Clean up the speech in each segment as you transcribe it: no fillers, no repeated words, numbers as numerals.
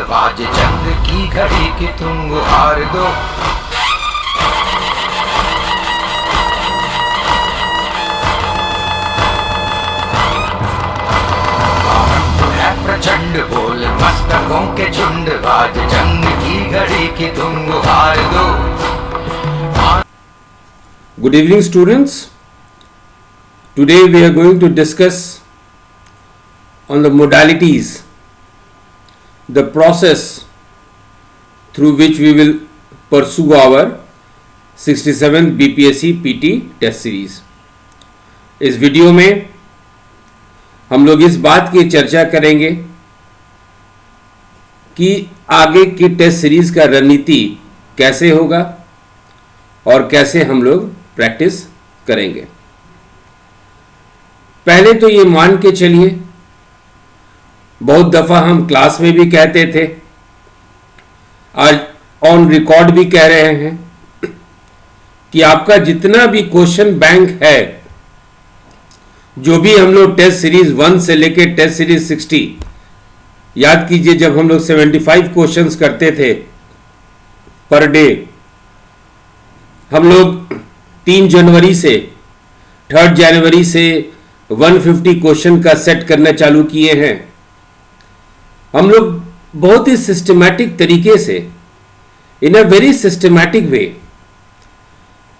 बाज जंग की घड़ी की तुम गुहार दो। प्रचंड बोल मस्तकों के झुंड, बाज जंग की घड़ी की तुम गुहार दो। Good evening, students. Today we are going to discuss on the modalities, the process through which we will pursue our 67th BPSC PT test series. इस वीडियो में हम लोग इस बात की चर्चा करेंगे कि आगे की टेस्ट सीरीज का रणनीति कैसे होगा और कैसे हम लोग प्रैक्टिस करेंगे। पहले तो ये मान के चलिए, बहुत दफा हम क्लास में भी कहते थे, आज ऑन रिकॉर्ड भी कह रहे हैं कि आपका जितना भी क्वेश्चन बैंक है, जो भी हम लोग टेस्ट सीरीज 1 से लेके टेस्ट सीरीज 60, याद कीजिए जब हम लोग 75 क्वेश्चंस करते थे पर डे, हम लोग 3 जनवरी से 3 जनवरी से 150 क्वेश्चन का सेट करना चालू किए हैं। हम लोग बहुत ही सिस्टमैटिक तरीके से, in a very systematic way,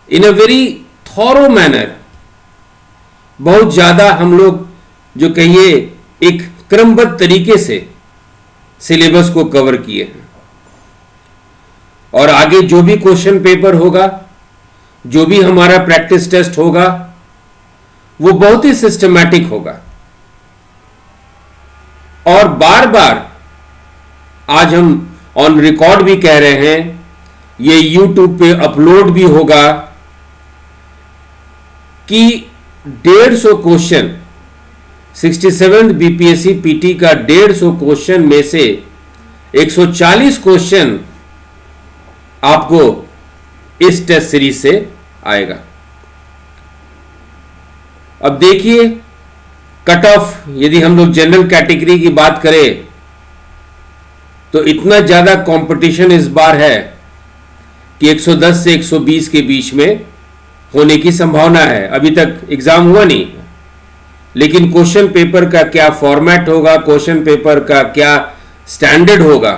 in a very thorough manner, बहुत ज्यादा हम लोग जो कहिए एक क्रमबद्ध तरीके से सिलेबस को कवर किए हैं। और आगे जो भी क्वेश्चन पेपर होगा, जो भी हमारा प्रैक्टिस टेस्ट होगा, वो बहुत ही सिस्टमैटिक होगा। और बार बार आज हम ऑन रिकॉर्ड भी कह रहे हैं, ये यूट्यूब पे अपलोड भी होगा कि 150 क्वेश्चन 67 बीपीएससी पीटी का 150 क्वेश्चन में से 140 क्वेश्चन आपको इस टेस्ट सीरीज से आएगा। अब देखिए कट ऑफ, यदि हम लोग जनरल कैटेगरी की बात करें तो इतना ज्यादा कंपटीशन इस बार है कि 110 से 120 के बीच में होने की संभावना है। अभी तक एग्जाम हुआ नहीं, लेकिन क्वेश्चन पेपर का क्या फॉर्मेट होगा, क्वेश्चन पेपर का क्या स्टैंडर्ड होगा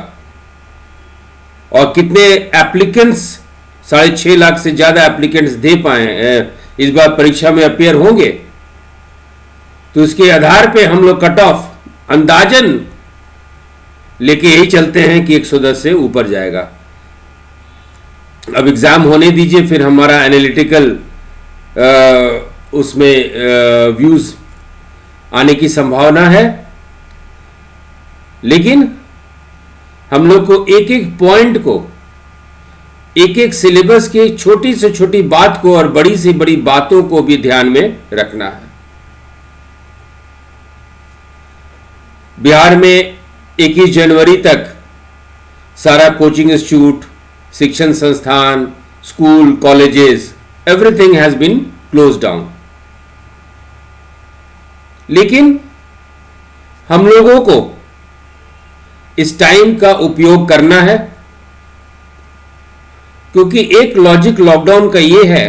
और कितने एप्लीकेंट्स, 6.5 लाख से ज्यादा एप्लीकेंट्स दे पाए इस बार परीक्षा में अपियर होंगे, तो इसके आधार पे हम लोग कट ऑफ अंदाजन लेके यही चलते हैं कि 110 से ऊपर जाएगा। अब एग्जाम होने दीजिए, फिर हमारा एनालिटिकल उसमें व्यूज आने की संभावना है। लेकिन हम लोग को एक एक पॉइंट को, एक एक सिलेबस की छोटी से छोटी बात को और बड़ी से बड़ी बातों को भी ध्यान में रखना है। बिहार में 21 जनवरी तक सारा कोचिंग इंस्टीट्यूट, शिक्षण संस्थान, school, colleges, everything has been close down. लेकिन हम लोगों को इस टाइम का उपयोग करना है, क्योंकि एक लॉजिक लॉकडाउन का यह है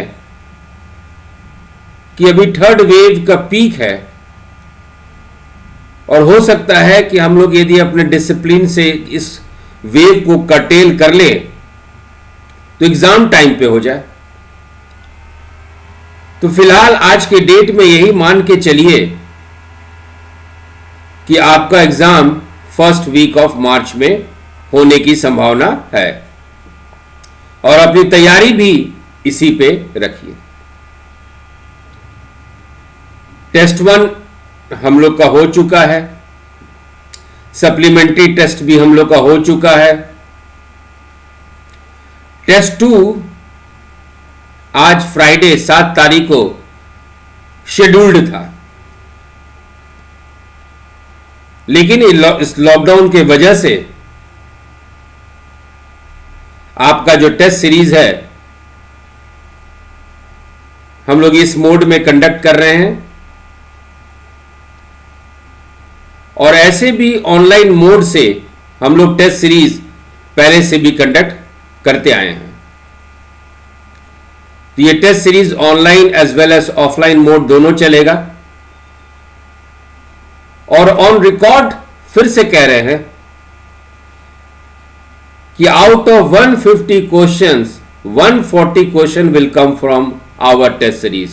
कि अभी 3rd वेव का पीक है और हो सकता है कि हम लोग यदि अपने डिसिप्लिन से इस वेव को कर्टेल कर ले तो एग्जाम टाइम पे हो जाए। तो फिलहाल आज के डेट में यही मान के चलिए कि आपका exam first week of March में होने की संभावना है और अपनी तैयारी भी इसी पे रखिए। टेस्ट 1 हम लोग का हो चुका है, सप्लीमेंट्री टेस्ट भी हम लोग का हो चुका है। टेस्ट 2 आज फ्राइडे 7 तारीख को शेड्यूल्ड था, लेकिन इस लॉकडाउन के वजह से आपका जो टेस्ट सीरीज है हम लोग इस मोड में कंडक्ट कर रहे हैं। और ऐसे भी ऑनलाइन मोड से हम लोग टेस्ट सीरीज पहले से भी कंडक्ट करते आए हैं। तो ये test series online as well as offline mode दोनों चलेगा। और ऑन रिकॉर्ड फिर से कह रहे हैं कि out of 150 questions 140 question will come from our test series,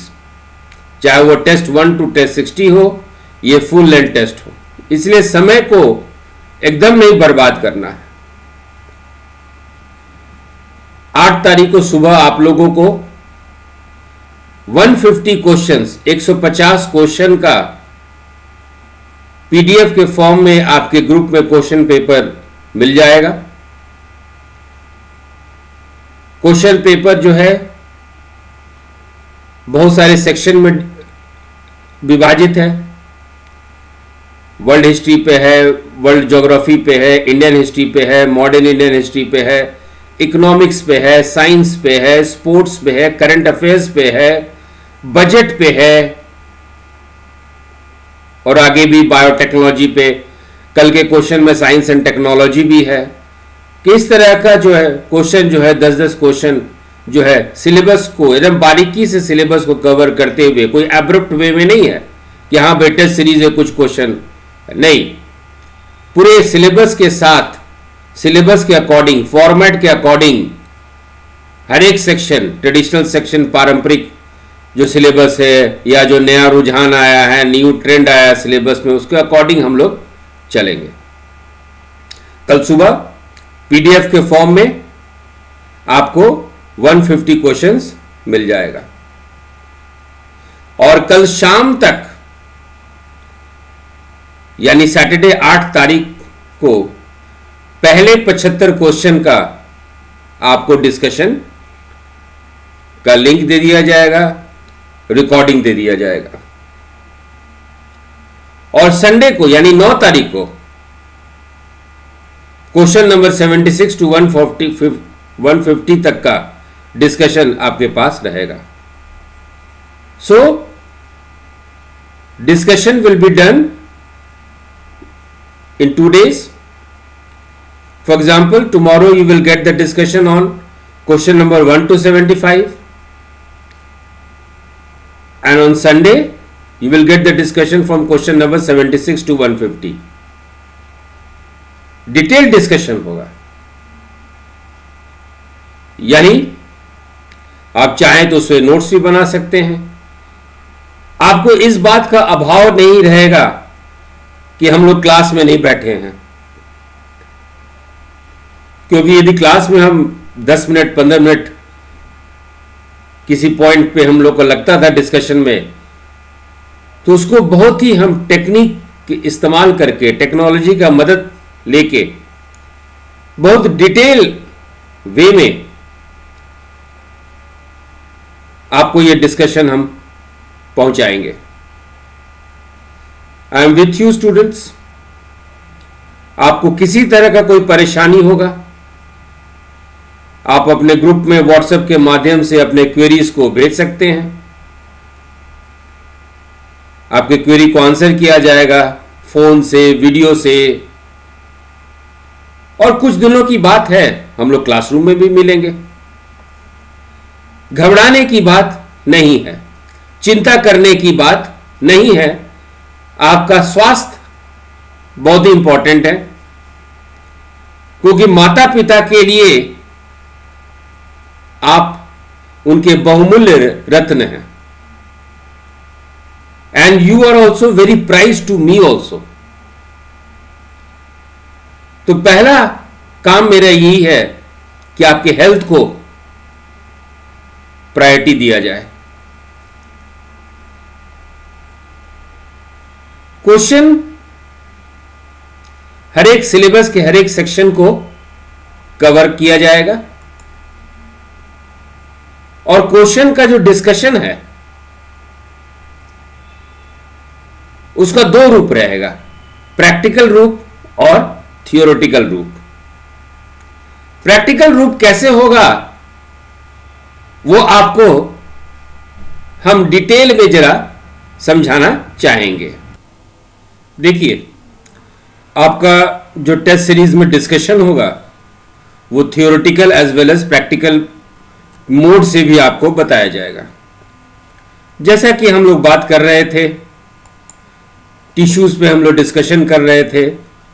चाहे वो टेस्ट 1 टू टेस्ट 60 हो, ये फुल लेंथ टेस्ट हो। इसलिए समय को एकदम नहीं बर्बाद करना है। 8 तारीख को सुबह आप लोगों को 150 क्वेश्चंस 150 क्वेश्चन का पीडीएफ के फॉर्म में आपके ग्रुप में क्वेश्चन पेपर मिल जाएगा। क्वेश्चन पेपर जो है बहुत सारे सेक्शन में विभाजित है। वर्ल्ड हिस्ट्री पे है, वर्ल्ड ज्योग्राफी पे है, इंडियन हिस्ट्री पे है, मॉडर्न इंडियन हिस्ट्री पे है, इकोनॉमिक्स पे है, साइंस पे है, स्पोर्ट्स पे है, करंट अफेयर्स पे है, बजट पे है और आगे भी बायोटेक्नोलॉजी पे। कल के क्वेश्चन में साइंस एंड टेक्नोलॉजी भी है। किस तरह का जो है क्वेश्चन जो है 10-10 क्वेश्चन जो है सिलेबस को एकदम बारीकी से सिलेबस को कवर करते हुए, कोई एब्रप्ट वे में नहीं है कि हाँ बेटे सीरीज है कुछ क्वेश्चन नहीं, पूरे सिलेबस के साथ, सिलेबस के अकॉर्डिंग, फॉर्मेट के अकॉर्डिंग हर एक सेक्शन, ट्रेडिशनल सेक्शन, पारंपरिक जो सिलेबस है या जो नया रुझान आया है, न्यू ट्रेंड आया है सिलेबस में, उसके अकॉर्डिंग हम लोग चलेंगे। कल सुबह पीडीएफ के फॉर्म में आपको 150 क्वेश्चंस मिल जाएगा और कल शाम तक यानी सैटरडे 8 तारीख को पहले 75 क्वेश्चन का आपको डिस्कशन का लिंक दे दिया जाएगा, रिकॉर्डिंग दे दिया जाएगा। और संडे को यानी 9 तारीख को क्वेश्चन नंबर 76 टू 150 तक का डिस्कशन आपके पास रहेगा। So discussion will be done in 2 days. For example, tomorrow you will get the discussion on question number 1 to 75 and on Sunday you will get the discussion from question number 76 to 150. Detail discussion होगा, यानी आप चाहें तो उससे notes भी बना सकते हैं। आपको इस बात का अभाव नहीं रहेगा कि हम लोग क्लास में नहीं बैठे हैं, क्योंकि यदि क्लास में हम 10 मिनट 15 मिनट किसी पॉइंट पे हम लोग को लगता था डिस्कशन में, तो उसको बहुत ही हम टेक्निक इस्तेमाल करके, टेक्नोलॉजी का मदद लेके बहुत डिटेल वे में आपको ये डिस्कशन हम पहुंचाएंगे। I am with you students. आपको किसी तरह का कोई परेशानी होगा, आप अपने ग्रुप में व्हाट्सएप के माध्यम से अपने क्वेरीज को भेज सकते हैं। आपके क्वेरी को आंसर किया जाएगा फोन से, वीडियो से। और कुछ दिनों की बात है, हम लोग क्लासरूम में भी मिलेंगे। घबराने की बात नहीं है, चिंता करने की बात नहीं है। आपका स्वास्थ्य बहुत ही इंपॉर्टेंट है, क्योंकि माता पिता के लिए आप उनके बहुमूल्य रत्न हैं। And you are also very prize to me also. तो पहला काम मेरा यही है कि आपके हेल्थ को प्रायोरिटी दिया जाए। क्वेश्चन हर एक सिलेबस के हर एक सेक्शन को कवर किया जाएगा और क्वेश्चन का जो डिस्कशन है उसका 2 रूप रहेगा, प्रैक्टिकल रूप और थियोरेटिकल रूप। प्रैक्टिकल रूप कैसे होगा वो आपको हम डिटेल में जरा समझाना चाहेंगे। देखिए, आपका जो टेस्ट सीरीज में डिस्कशन होगा वो theoretical as well as practical mode से भी आपको बताया जाएगा। जैसा कि हम लोग बात कर रहे थे, टिश्यूज पे हम लोग डिस्कशन कर रहे थे,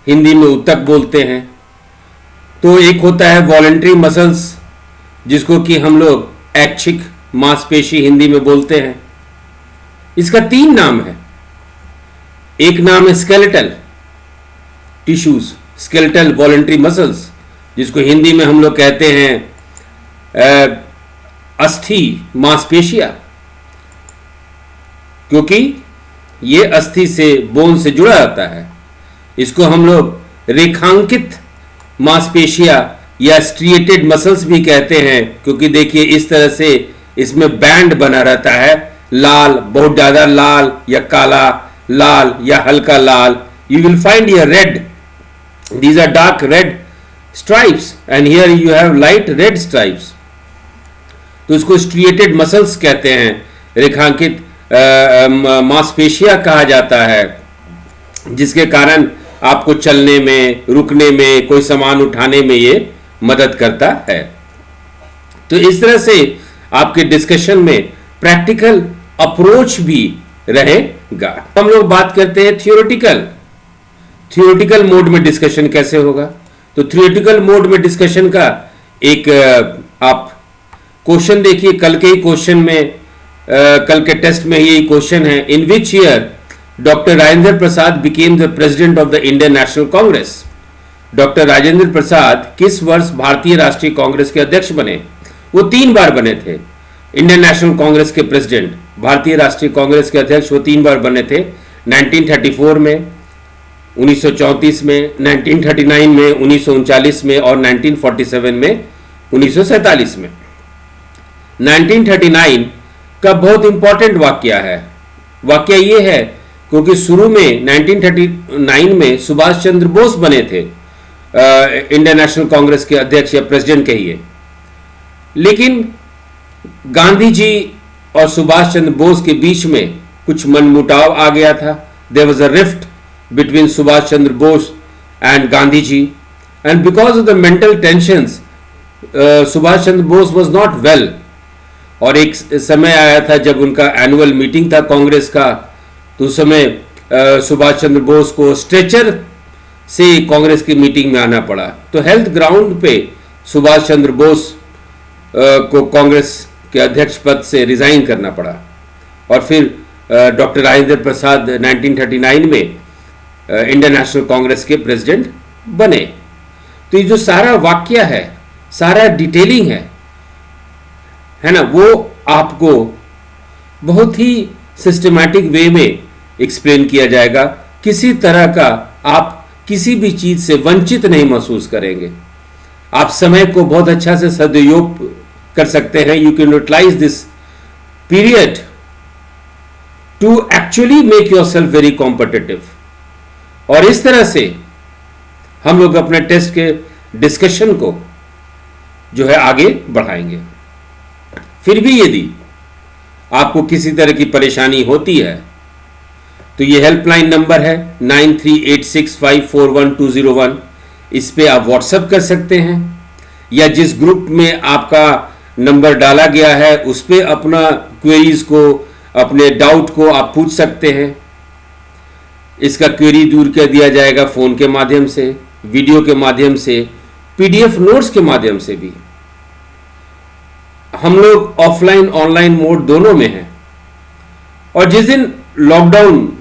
हिंदी में ऊतक बोलते हैं। तो एक होता है वॉलंटरी मसल्स, जिसको कि हम लोग ऐच्छिक मांसपेशी हिंदी में बोलते हैं। इसका 3 नाम है। एक नाम है skeletal tissues, skeletal voluntary muscles, जिसको हिंदी में हम लोग कहते हैं अस्थि मांसपेशियां, क्योंकि ये अस्थि से बोन से जुड़ा रहता है। इसको हम लोग रेखांकित मांसपेशियां या स्ट्रिएटेड मसल्स भी कहते हैं, क्योंकि देखिए इस तरह से इसमें बैंड बना रहता है, लाल, बहुत ज्यादा लाल या काला, लाल या हल्का लाल। You will find here red, these are dark red stripes and here you have light red stripes। तो इसको स्ट्रिएटेड मसल्स कहते हैं, रेखांकित मांसपेशियां कहा जाता है, जिसके कारण आपको चलने में, रुकने में, कोई सामान उठाने में ये मदद करता है। तो इस तरह से आपके डिस्कशन में प्रैक्टिकल अप्रोच भी रहेगा। हम लोग बात करते हैं थियोरेटिकल मोड में डिस्कशन कैसे होगा। तो थियोरेटिकल मोड में डिस्कशन का एक आप क्वेश्चन देखिए, कल के ही क्वेश्चन में, कल के टेस्ट में यही क्वेश्चन है। In which year doctor Rajendra Prasad became the president of the Indian National Congress. Doctor Rajendra Prasad किस वर्ष भारतीय राष्ट्रीय कांग्रेस के अध्यक्ष बने? वो 3 बार बने थे। इंडियन नेशनल कांग्रेस के प्रेसिडेंट, भारतीय राष्ट्रीय कांग्रेस के अध्यक्ष वो 3 बार बने थे। 1934 में, 1934 में, 1939 में, 1939 में और 1947 में, 1947 में। 1939 का बहुत इंपॉर्टेंट वाक्य है। वाक्य ये है क्योंकि शुरू में 1939 में सुभाष चंद्र बोस बने थे इंडियन नेशनल कांग्रेस के अध्यक्ष या प्रेसिडेंट कहिए, लेकिन गांधी जी और सुभाष चंद्र बोस के बीच में कुछ मनमुटाव आ गया था। There was a rift between Subhash Chandra Bose and Gandhi ji, and because of the mental tensions, Subhash Chandra Bose was not well। और एक समय आया था जब उनका एनुअल मीटिंग था कांग्रेस का, तो उस समय सुभाष चंद्र बोस को स्ट्रेचर से कांग्रेस की मीटिंग में आना पड़ा। तो हेल्थ ग्राउंड पे सुभाष चंद्र बोस को कांग्रेस के अध्यक्ष पद से रिजाइन करना पड़ा, और फिर डॉक्टर राजेंद्र प्रसाद 1939 में इंडियन नेशनल कांग्रेस के प्रेसिडेंट बने। तो ये जो सारा वाक्य है, सारा डिटेलिंग है ना, वो आपको बहुत ही सिस्टमैटिक वे में एक्सप्लेन किया जाएगा। किसी तरह का आप किसी भी चीज से वंचित नहीं महसूस करेंगे। आप समय को बहुत अच्छा से सदुपयोग कर सकते हैं। You can utilise this period to actually make yourself very competitive. और इस तरह से हम लोग अपने टेस्ट के डिस्कशन को जो है आगे बढ़ाएंगे। फिर भी यदि आपको किसी तरह की परेशानी होती है तो ये हेल्पलाइन नंबर है 9386541201। इस पे आप व्हाट्सएप कर सकते हैं, या जिस ग्रुप में आपका नंबर डाला गया है उस पे अपना क्वेरीज को, अपने डाउट को आप पूछ सकते हैं। इसका क्वेरी दूर कर दिया जाएगा फोन के माध्यम से, वीडियो के माध्यम से, पीडीएफ नोट्स के माध्यम से भी। हम लोग ऑफलाइन ऑनलाइन मोड दोनों में हैं। और जिस दिन लॉकडाउन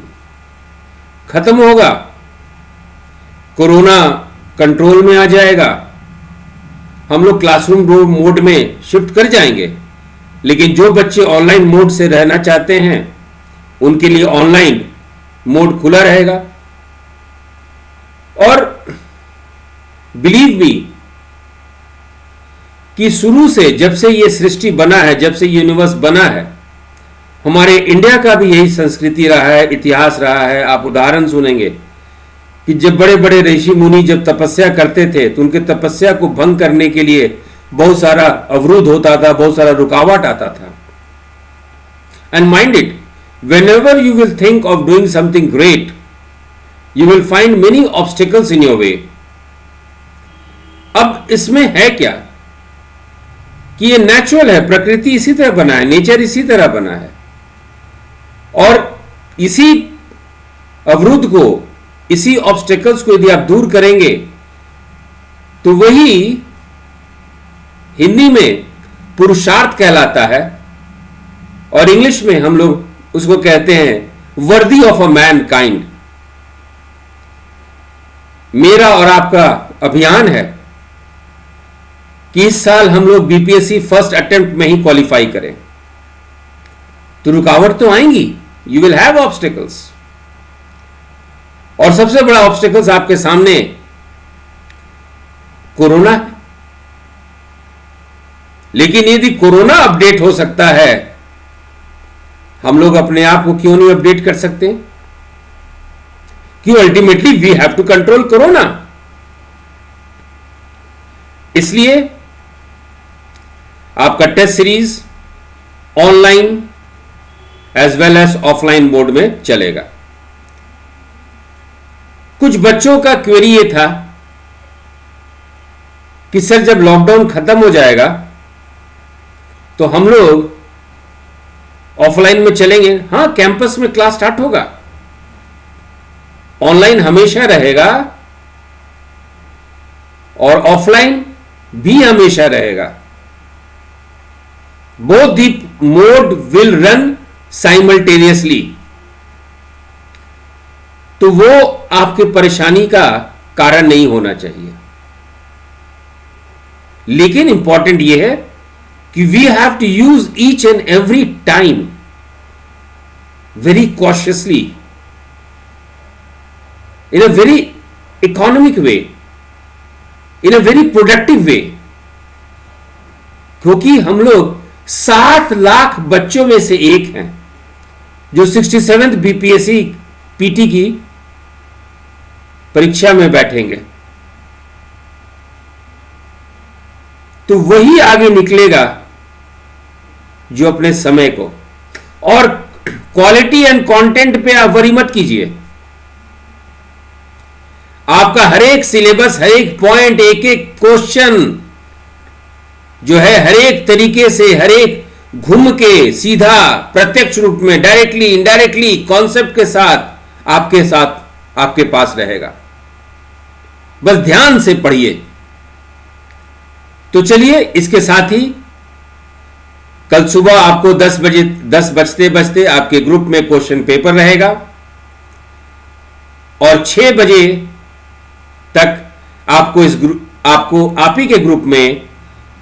खत्म होगा, कोरोना कंट्रोल में आ जाएगा, हम लोग क्लासरूम मोड में शिफ्ट कर जाएंगे। लेकिन जो बच्चे ऑनलाइन मोड से रहना चाहते हैं उनके लिए ऑनलाइन मोड खुला रहेगा। और बिलीव मी कि शुरू से, जब से ये सृष्टि बना है, जब से यूनिवर्स बना है, हमारे इंडिया का भी यही संस्कृति रहा है, इतिहास रहा है। आप उदाहरण सुनेंगे कि जब बड़े बड़े ऋषि मुनि जब तपस्या करते थे तो उनके तपस्या को भंग करने के लिए बहुत सारा अवरोध होता था, बहुत सारा रुकावट आता था। And mind it, whenever you will think of doing something great, you will find many obstacles in your way। इसमें है क्या कि ये नेचुरल है, प्रकृति इसी तरह बना है, नेचर इसी तरह बना है, और इसी अवरुद्ध को, इसी ऑब्स्टेकल्स को यदि आप दूर करेंगे तो वही हिंदी में पुरुषार्थ कहलाता है, और इंग्लिश में हम लोग उसको कहते हैं worthy of a man kind. मेरा और आपका अभियान है कि इस साल हम लोग बीपीएससी फर्स्ट अटेम्प्ट में ही क्वालिफाई करें। तो रुकावट तो आएंगी, यू विल हैव ऑब्स्टेकल्स, और सबसे बड़ा ऑब्स्टेकल्स आपके सामने कोरोना है। लेकिन यदि कोरोना अपडेट हो सकता है, हम लोग अपने आप को क्यों नहीं अपडेट कर सकते? क्यों? Ultimately we have to control corona. इसलिए आपका test series online as well as offline mode में चलेगा। कुछ बच्चों का क्वेरी ये था कि सर जब लॉकडाउन खत्म हो जाएगा तो हम लोग ऑफलाइन में चलेंगे। हां, कैंपस में क्लास स्टार्ट होगा, ऑनलाइन हमेशा रहेगा और ऑफलाइन भी हमेशा रहेगा। Both the mode will run simultaneously. तो वो आपके परेशानी का कारण नहीं होना चाहिए। लेकिन इंपॉर्टेंट यह है कि we have to use each and every time very cautiously, in a very economic way, in a very productive way, क्योंकि हम लोग 60 लाख बच्चों में से एक हैं जो 67th बीपीएससी पीटी की परीक्षा में बैठेंगे। तो वही आगे निकलेगा जो अपने समय को, और क्वालिटी एंड कंटेंट पे आप वरी मत कीजिए। आपका हर एक सिलेबस, हर एक पॉइंट, एक एक क्वेश्चन जो है हर एक तरीके से, हर एक घूम के, सीधा, प्रत्यक्ष रूप में, डायरेक्टली, इनडायरेक्टली, कॉन्सेप्ट के साथ आपके पास रहेगा। बस ध्यान से पढ़िए। तो चलिए, इसके साथ ही कल सुबह आपको 10 बजते बजते आपके ग्रुप में क्वेश्चन पेपर रहेगा, और 6 बजे तक आपको आप ही के ग्रुप में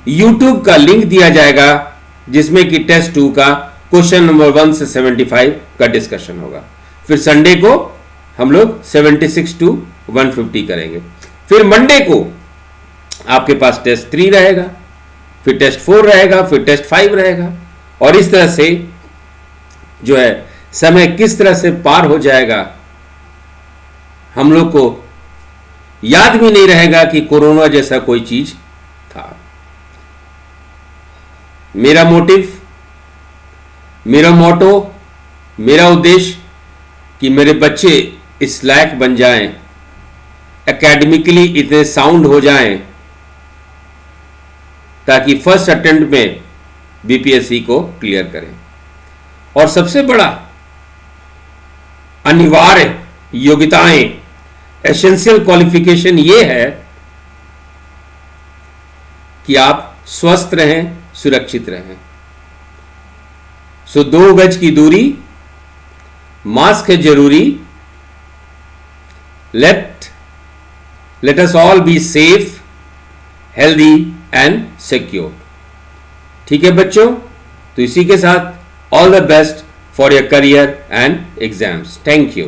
YouTube का लिंक दिया जाएगा, जिसमें कि टेस्ट 2 का क्वेश्चन नंबर 1 से 75 का डिस्कशन होगा। फिर संडे को हम लोग 76 to 150 करेंगे। फिर मंडे को आपके पास टेस्ट 3 रहेगा, फिर टेस्ट 4 रहेगा, फिर टेस्ट 5 रहेगा, और इस तरह से जो है समय किस तरह से पार हो जाएगा हम लोग को याद भी नहीं रहेगा कि कोरोना जैसा कोई चीज था। मेरा मोटिव, मेरा मोटो, मेरा उद्देश्य कि मेरे बच्चे इस लायक बन जाएं, एकेडमिकली इतने साउंड हो जाएं, ताकि फर्स्ट अटेम्प्ट में बीपीएससी को क्लियर करें। और सबसे बड़ा अनिवार्य योग्यताएं, एसेंशियल क्वालिफिकेशन ये है कि आप स्वस्थ रहें, सुरक्षित रहें। सो 2 गज की दूरी, मास्क है जरूरी। Let us all be safe, healthy and secure. ठीक है बच्चों, तो इसी के साथ all the best for your career and exams. Thank you.